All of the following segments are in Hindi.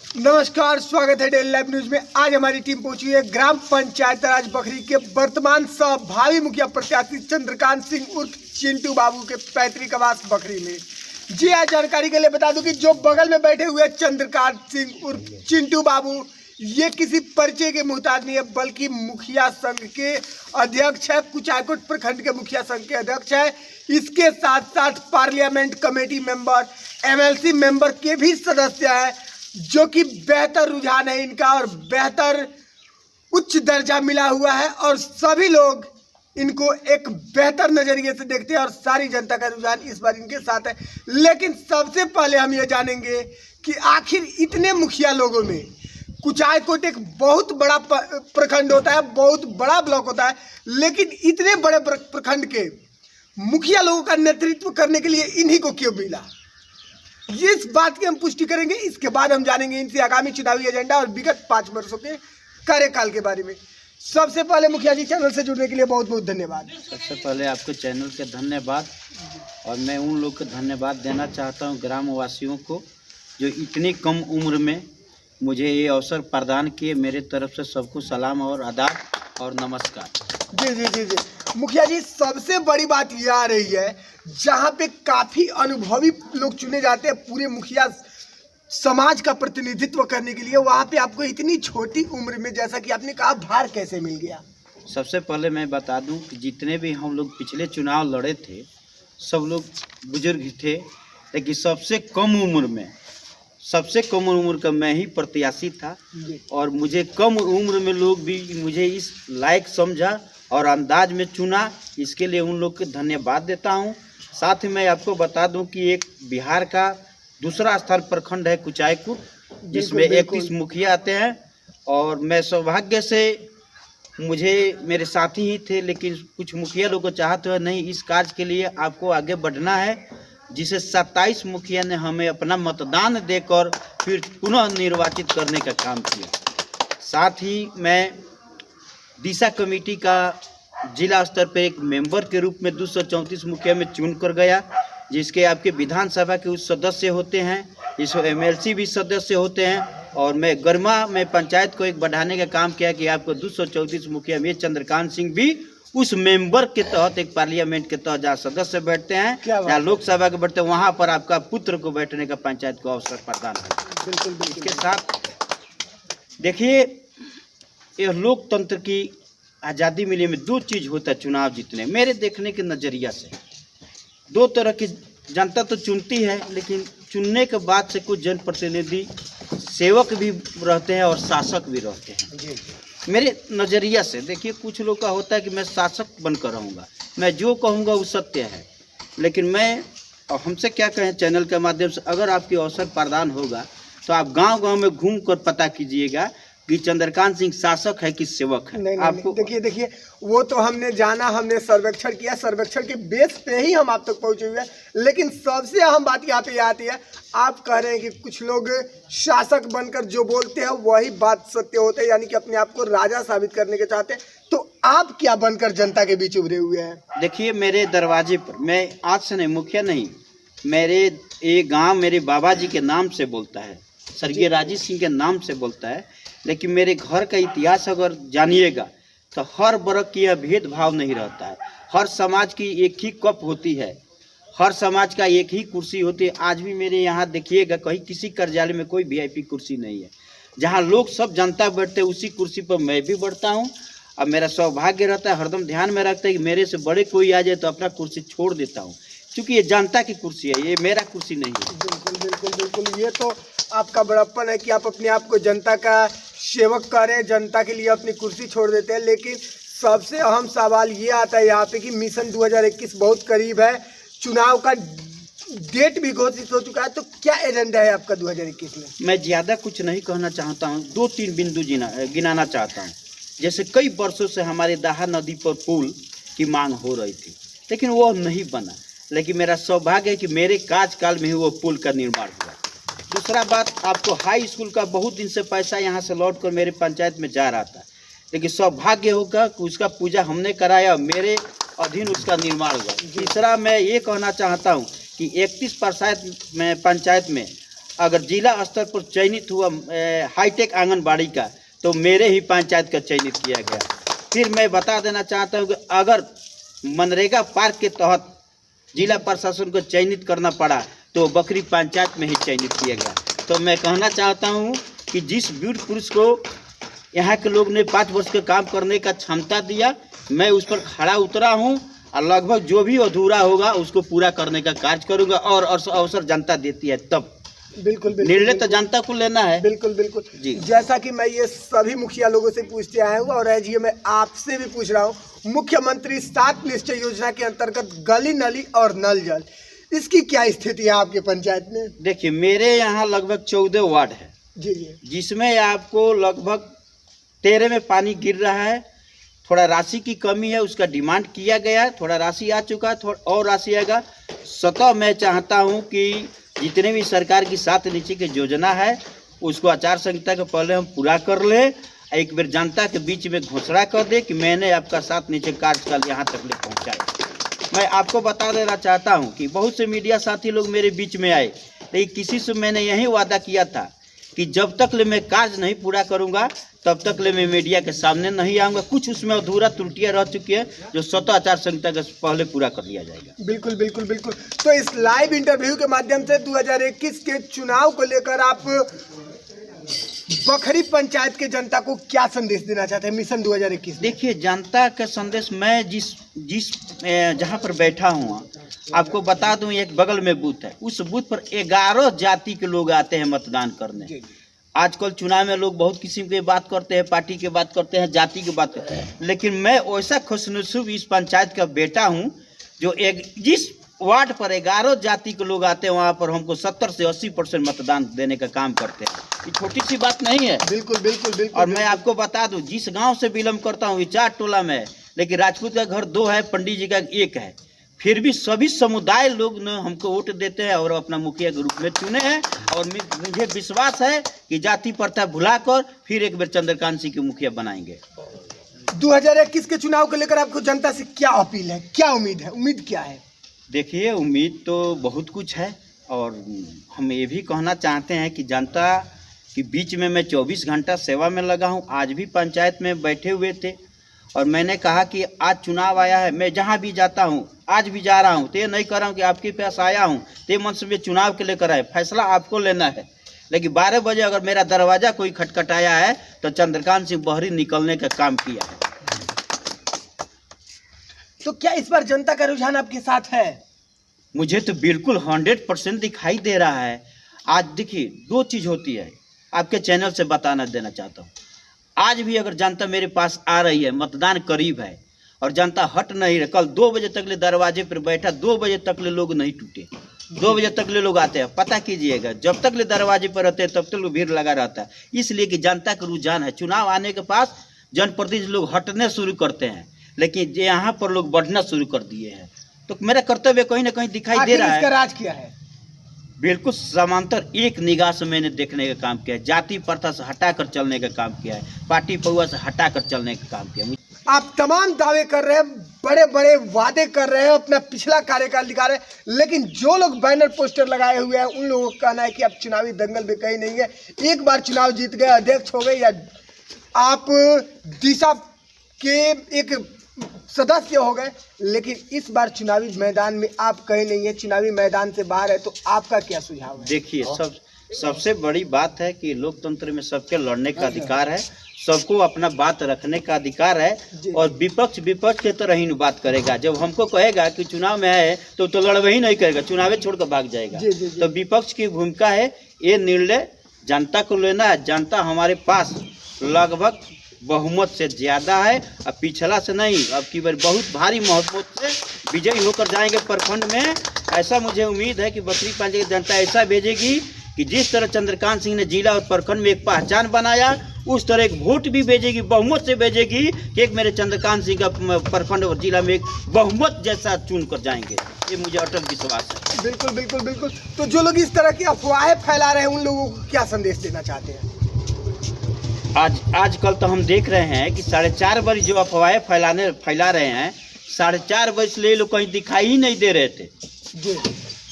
नमस्कार, स्वागत है डेली लाइव न्यूज में। आज हमारी टीम पहुंची है ग्राम पंचायत राज बखरी के वर्तमान भावी मुखिया प्रत्याशी चंद्रकांत सिंह उर्फ चिंटू बाबू के पैतृक आवास बखरी में। जी आज जानकारी के लिए बता दूं कि जो बगल में बैठे हुए चंद्रकांत सिंह उर्फ चिंटू बाबू, ये किसी परिचय के मुहताज नहीं है, बल्कि मुखिया संघ के अध्यक्ष है। कुचायकोट प्रखंड के मुखिया संघ के अध्यक्ष है। इसके साथ साथ parliament committee member, MLC member के भी सदस्य है, जो कि बेहतर रुझान है इनका और बेहतर उच्च दर्जा मिला हुआ है और सभी लोग इनको एक बेहतर नजरिए से देखते हैं और सारी जनता का रुझान इस बार इनके साथ है। लेकिन सबसे पहले हम ये जानेंगे कि आखिर इतने मुखिया लोगों में कुचायकोट एक बहुत बड़ा प्रखंड होता है, बहुत बड़ा ब्लॉक होता है, लेकिन इतने बड़े प्रखंड के मुखिया लोगों का नेतृत्व करने के लिए इन्हीं को क्यों मिला, इस बात की हम पुष्टि करेंगे। इसके बाद हम जानेंगे इनसे आगामी चुनावी एजेंडा और विगत 5 वर्षों के कार्यकाल के बारे में। सबसे पहले मुखिया जी, चैनल से जुड़ने के लिए बहुत बहुत धन्यवाद। सबसे पहले आपको चैनल के धन्यवाद, और मैं उन लोग को धन्यवाद देना चाहता हूं, ग्रामवासियों को, जो इतनी कम उम्र में मुझे ये अवसर प्रदान किए। मेरे तरफ से सबको सलाम और आदाब और नमस्कार। जी जी जी जी मुखिया जी, सबसे बड़ी बात यह आ रही है, जहाँ पे काफ़ी अनुभवी लोग चुने जाते हैं पूरे मुखिया समाज का प्रतिनिधित्व करने के लिए, वहाँ पे आपको इतनी छोटी उम्र में, जैसा कि आपने कहा, भार कैसे मिल गया? सबसे पहले मैं बता दूं कि जितने भी हम लोग पिछले चुनाव लड़े थे, सब लोग बुजुर्ग थे, लेकिन सबसे कम उम्र का मैं ही प्रत्याशी था। और मुझे कम उम्र में लोग भी मुझे इस लायक समझा और अंदाज में चुना, इसके लिए उन लोग को धन्यवाद देता हूं। साथ ही मैं आपको बता दूं कि एक बिहार का दूसरा स्थान प्रखंड है कुचायकोट, जिसमें 31 मुखिया आते हैं। और मैं सौभाग्य से, मुझे मेरे साथी ही थे, लेकिन कुछ मुखिया लोग को चाहते हुए नहीं, इस कार्य के लिए आपको आगे बढ़ना है, जिसे 27 मुखिया ने हमें अपना मतदान देकर फिर पुनः निर्वाचित करने का काम किया। साथ ही मैं दिशा कमेटी का जिला स्तर पर एक मेंबर के रूप में 234 मुखिया में चुन कर गया, जिसके आपके विधानसभा के उस सदस्य होते हैं, इसमें एमएलसी भी सदस्य होते हैं। और मैं गरिमा में पंचायत को एक बढ़ाने का काम किया कि आपको 234 मुखिया में चंद्रकांत सिंह भी उस मेंबर के तहत, एक पार्लियामेंट के तहत जहाँ सदस्य बैठते हैं, जहाँ लोकसभा के बैठते हैं, वहाँ पर आपका पुत्र को बैठने का पंचायत को अवसर प्रदान है। बिल्कुल। इसके साथ देखिए, यह लोकतंत्र की आज़ादी मिली में 2 चीज़ होता है चुनाव जीतने। मेरे देखने के नज़रिया से 2 तरह की जनता तो चुनती है, लेकिन चुनने के बाद से कुछ जनप्रतिनिधि सेवक भी रहते हैं और शासक भी रहते हैं। मेरे नज़रिया से देखिए, कुछ लोग का होता है कि मैं शासक बनकर रहूँगा, मैं जो कहूँगा वो सत्य है। लेकिन मैं, और हमसे क्या कहें चैनल के माध्यम से, अगर आपकी अवसर प्रदान होगा तो आप गांव-गांव में घूम कर पता कीजिएगा कि चंद्रकांत सिंह शासक है कि सेवक है। नहीं, आपको देखिए, वो तो हमने जाना, हमने सर्वेक्षण किया, सर्वेक्षण के बेस पे ही हम आप तक पहुंचे हुए हैं। लेकिन सबसे अहम बात यहाँ पे आती है, आप कह रहे हैं कि कुछ लोग शासक बनकर जो बोलते हैं वही बात सत्य होते हैं, यानी कि अपने आप को राजा साबित करने के चाहते हैं। तो आप क्या बनकर जनता के बीच उभरे हुए हैं? देखिए, मेरे दरवाजे पर, मैं आज से नहीं, मुखिया नहीं, मेरे ये गाँव मेरे बाबा जी के नाम से बोलता है, स्वर्गीय राजीव सिंह के नाम से बोलता है। लेकिन मेरे घर का इतिहास अगर जानिएगा तो हर वर्ग की यह भेदभाव नहीं रहता है। हर समाज की एक ही कप होती है, हर समाज का एक ही कुर्सी होती है। आज भी मेरे यहाँ देखिएगा, कहीं किसी कार्यालय में कोई वीआईपी कुर्सी नहीं है। जहाँ लोग सब जनता बैठते हैं, उसी कुर्सी पर मैं भी बैठता हूँ। अब मेरा सौभाग्य रहता है, हरदम ध्यान में रखता है कि मेरे से बड़े कोई आ जाए तो अपना कुर्सी छोड़ देता हूँ, क्योंकि ये जनता की कुर्सी है, ये मेरा कुर्सी नहीं है। बिल्कुल, ये तो आपका बड़प्पन है कि आप अपने आप को जनता का सेवक करें, जनता के लिए अपनी कुर्सी छोड़ देते हैं। लेकिन सबसे अहम सवाल ये आता है यहाँ पे कि मिशन 2021 बहुत करीब है, चुनाव का डेट भी घोषित हो चुका है, तो क्या एजेंडा है आपका 2021 में? मैं ज़्यादा कुछ नहीं कहना चाहता हूँ, 2-3 बिंदु गिनाना चाहता हूँ। जैसे कई वर्षों से हमारे दाहा नदी पर पुल की मांग हो रही थी, लेकिन वो नहीं बना। लेकिन मेरा सौभाग्य है कि मेरे कार्यकाल में ही वो पुल का निर्माण हुआ। दूसरा बात, आपको हाई स्कूल का बहुत दिन से पैसा यहाँ से लौट कर मेरे पंचायत में जा रहा था, लेकिन सौभाग्य होगा कि उसका पूजा हमने कराया और मेरे अधीन उसका निर्माण हुआ। तीसरा, मैं ये कहना चाहता हूँ कि 31 पंचायत में अगर जिला स्तर पर चयनित हुआ हाईटेक आंगनबाड़ी का, तो मेरे ही पंचायत का चयनित किया गया। फिर मैं बता देना चाहता हूँ कि अगर मनरेगा पार्क के तहत जिला प्रशासन को चयनित करना पड़ा तो बखरी पंचायत में ही चयनित किया गया। तो मैं कहना चाहता हूँ कि जिस वीर पुरुष को यहाँ के लोग ने 5 वर्ष का काम करने का क्षमता दिया, मैं उस पर खड़ा उतरा हूँ और लगभग जो भी अधूरा होगा उसको पूरा करने का कार्य करूँगा। और अवसर जनता देती है तब बिल्कुल निर्णय तो जनता को लेना है। बिल्कुल बिल्कुल जी। जैसा कि मैं ये सभी मुखिया लोगों से पूछते आया हूँ और आज ये मैं आपसे भी पूछ रहा हूँ, मुख्यमंत्री 7 निश्चय योजना के अंतर्गत गली नली और नल जल, इसकी क्या स्थिति है आपके पंचायत में? देखिए, मेरे यहाँ लगभग 14 वार्ड है जी जी, जिसमें आपको लगभग 13 में पानी गिर रहा है। थोड़ा राशि की कमी है, उसका डिमांड किया गया है, थोड़ा राशि आ चुका है, थोड़ा और राशि आएगा। स्वतः मैं चाहता हूं कि जितने भी सरकार की 7 निश्चय की योजना है उसको आचार संहिता के पहले हम पूरा कर ले, एक बार जनता के बीच में घोषणा कर दे कि मैंने आपका 7 निश्चय कार्यकाल यहाँ तक ले पहुँचाया। मैं आपको बता देना चाहता हूँ कि बहुत से मीडिया साथी लोग मेरे बीच में आए, लेकिन किसी से मैंने यही वादा किया था कि जब तक ले मैं कार्य नहीं पूरा करूंगा तब तक ले मैं मीडिया के सामने नहीं आऊंगा। कुछ उसमें अधूरा त्रुटियां रह चुकी है जो स्वतः आचार संहिता के पहले पूरा कर लिया जाएगा। बिल्कुल बिल्कुल बिल्कुल। तो इस लाइव इंटरव्यू के माध्यम से 2021 के चुनाव को लेकर आप बखरी पंचायत के जनता को क्या संदेश देना चाहते हैं मिशन 2021? देखिए, जनता का संदेश मैं जिस जहाँ पर बैठा हूँ आपको बता दूं, एक बगल में बूथ है, उस बूथ पर 11 जाति के लोग आते हैं मतदान करने। आजकल चुनाव में लोग बहुत किस्म की बात करते हैं, पार्टी की बात करते हैं, जाति की बात करते हैं, लेकिन मैं वैसा खुशनसीब इस पंचायत का बेटा हूं जो जिस वार्ड पर 11 जाति के लोग आते हैं वहां पर हमको 70 से 80% मतदान देने का काम करते हैं। ये छोटी सी बात नहीं है। बिल्कुल बिल्कुल बिल्कुल। और मैं आपको बता दूं, जिस गांव से बिलोंग करता हूं 4 टोला में, लेकिन राजपूत का घर 2 है, पंडित जी का 1 है, फिर भी सभी समुदाय लोग ने हमको वोट देते हैं और अपना मुखिया के रूप में चुने हैं। और मुझे विश्वास है कि जाति प्रथा भुलाकर फिर एक बार चंद्रकांत सिंह के मुखिया बनाएंगे। 2021 के चुनाव को लेकर आपको जनता से क्या अपील है, क्या उम्मीद है, उम्मीद क्या है? देखिए, उम्मीद तो बहुत कुछ है और हम ये भी कहना चाहते हैं कि जनता के बीच में मैं 24 घंटा सेवा में लगा हूँ। आज भी पंचायत में बैठे हुए थे और मैंने कहा कि आज चुनाव आया है, मैं जहाँ भी जाता हूँ, आज भी जा रहा हूँ, तो ये नहीं कर रहा हूँ कि आपके पास आया हूँ तो मन से मैं चुनाव के लेकर आए, फैसला आपको लेना है। लेकिन 12 बजे अगर मेरा दरवाज़ा कोई खटखटाया है तो चंद्रकांत सिंह बहरी निकलने का काम किया है। तो क्या इस बार जनता का रुझान आपके साथ है? मुझे तो बिल्कुल 100% दिखाई दे रहा है। आज देखिए, 2 चीज़ होती है, आपके चैनल से बताना देना चाहता हूँ। आज भी अगर जनता मेरे पास आ रही है, मतदान करीब है और जनता हट नहीं रही, कल 2 बजे तक ले दरवाजे पर बैठा, 2 बजे तक ले लोग नहीं टूटे, 2 बजे तक ले लोग आते हैं। पता कीजिएगा, जब तक ले दरवाजे पर रहते हैं तब तक भीड़ लगा रहता है, इसलिए कि जनता का रुझान है। चुनाव आने के पास जनप्रतिनिधि लोग हटने शुरू करते हैं, लेकिन यहाँ पर लोग बढ़ना शुरू कर दिए हैं। तो मेरा कर्तव्य कहीं ना कहीं दिखाई दे रहा है। इसका राज क्या है? बिल्कुल समांतर एक निगाह से मैंने देखने का काम किया है, जाति प्रथा से हटाकर चलने का काम किया है, पार्टी पौआ से हटाकर चलने का काम किया है। आप तमाम दावे कर रहे हैं, बड़े बड़े वादे कर रहे हैं, अपना पिछला कार्यकाल दिखा रहे हैं, लेकिन जो लोग बैनर पोस्टर लगाए हुए हैं उन लोगों का कहना है कि आप चुनावी दंगल में कहीं नहीं है। एक बार चुनाव जीत गए, अध्यक्ष हो गए या आप दिशा के एक सदस्य हो गए, लेकिन इस बार चुनावी मैदान में आप कहीं नहीं है, चुनावी मैदान से बाहर है, तो आपका क्या सुझाव है? देखिए, सबसे बड़ी बात है कि लोकतंत्र में सबके लड़ने का अधिकार है, सबको अपना बात रखने का अधिकार है। और विपक्ष के तरह ही बात करेगा। जब हमको कहेगा कि चुनाव में है तो लड़वे ही नहीं करेगा, चुनाव छोड़कर भाग जाएगा। तो विपक्ष की भूमिका है, ये निर्णय जनता को लेना है। जनता हमारे पास लगभग बहुमत से ज्यादा है, अब पिछला से नहीं, अब की बार बहुत भारी बहुमत से विजयी होकर जाएंगे प्रखंड में। ऐसा मुझे उम्मीद है कि बखरी पंचायत जनता ऐसा भेजेगी कि जिस तरह चंद्रकांत सिंह ने जिला और प्रखंड में एक पहचान बनाया, उस तरह एक वोट भी भेजेगी, बहुमत से भेजेगी कि एक मेरे चंद्रकांत सिंह का प्रखंड और जिला में एक बहुमत जैसा चुन कर जाएंगे। ये मुझे अटल विश्वास है। बिल्कुल बिल्कुल बिल्कुल। तो जो लोग इस तरह की अफवाहें फैला रहे हैं उन लोगों को क्या संदेश देना चाहते हैं? आजकल तो हम देख रहे हैं कि 4.5 बजे जो अफवाहें फैला रहे हैं, 4.5 बजे से लोग कहीं दिखाई ही नहीं दे रहे थे। जी।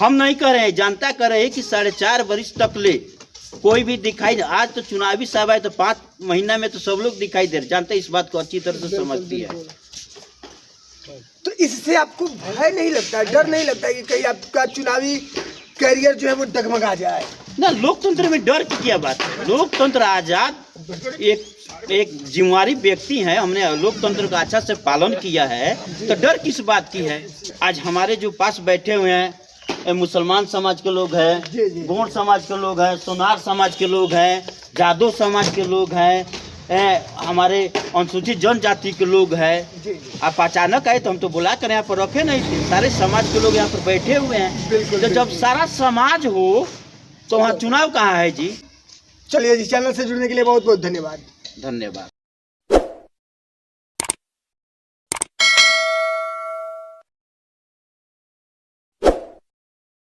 हम नहीं कर रहे हैं, जनता कर रहे हैं कि 4.5 वर्ष तक ले कोई भी दिखाई नहीं। आज तो चुनावी सभा है तो 5 महीना में तो सब लोग दिखाई दे रहे, जनता इस बात को अच्छी तरह से समझती है। तो इससे आपको भय नहीं लगता, डर नहीं लगता कि कहीं आपका चुनावी कैरियर जो है वो डगमगा जाए? ना, लोकतंत्र में डर की क्या बात है? लोकतंत्र आजाद एक जिम्मेवारी व्यक्ति है, हमने लोकतंत्र का अच्छा से पालन किया है, तो डर किस बात की है? आज हमारे जो पास बैठे हुए हैं मुसलमान समाज के लोग हैं, गोंड समाज के लोग हैं, सोनार समाज के लोग हैं, जादव समाज के लोग हैं, हमारे अनुसूचित जनजाति के लोग हैं। आप अचानक आए तो हम तो बुला कर यहाँ पर रखे नहीं थे, सारे समाज के लोग यहाँ पर बैठे हुए हैं। तो जब सारा समाज हो तो वहाँ चुनाव कहाँ है जी? चलिए जी, चैनल से जुड़ने के लिए बहुत बहुत धन्यवाद। धन्यवाद।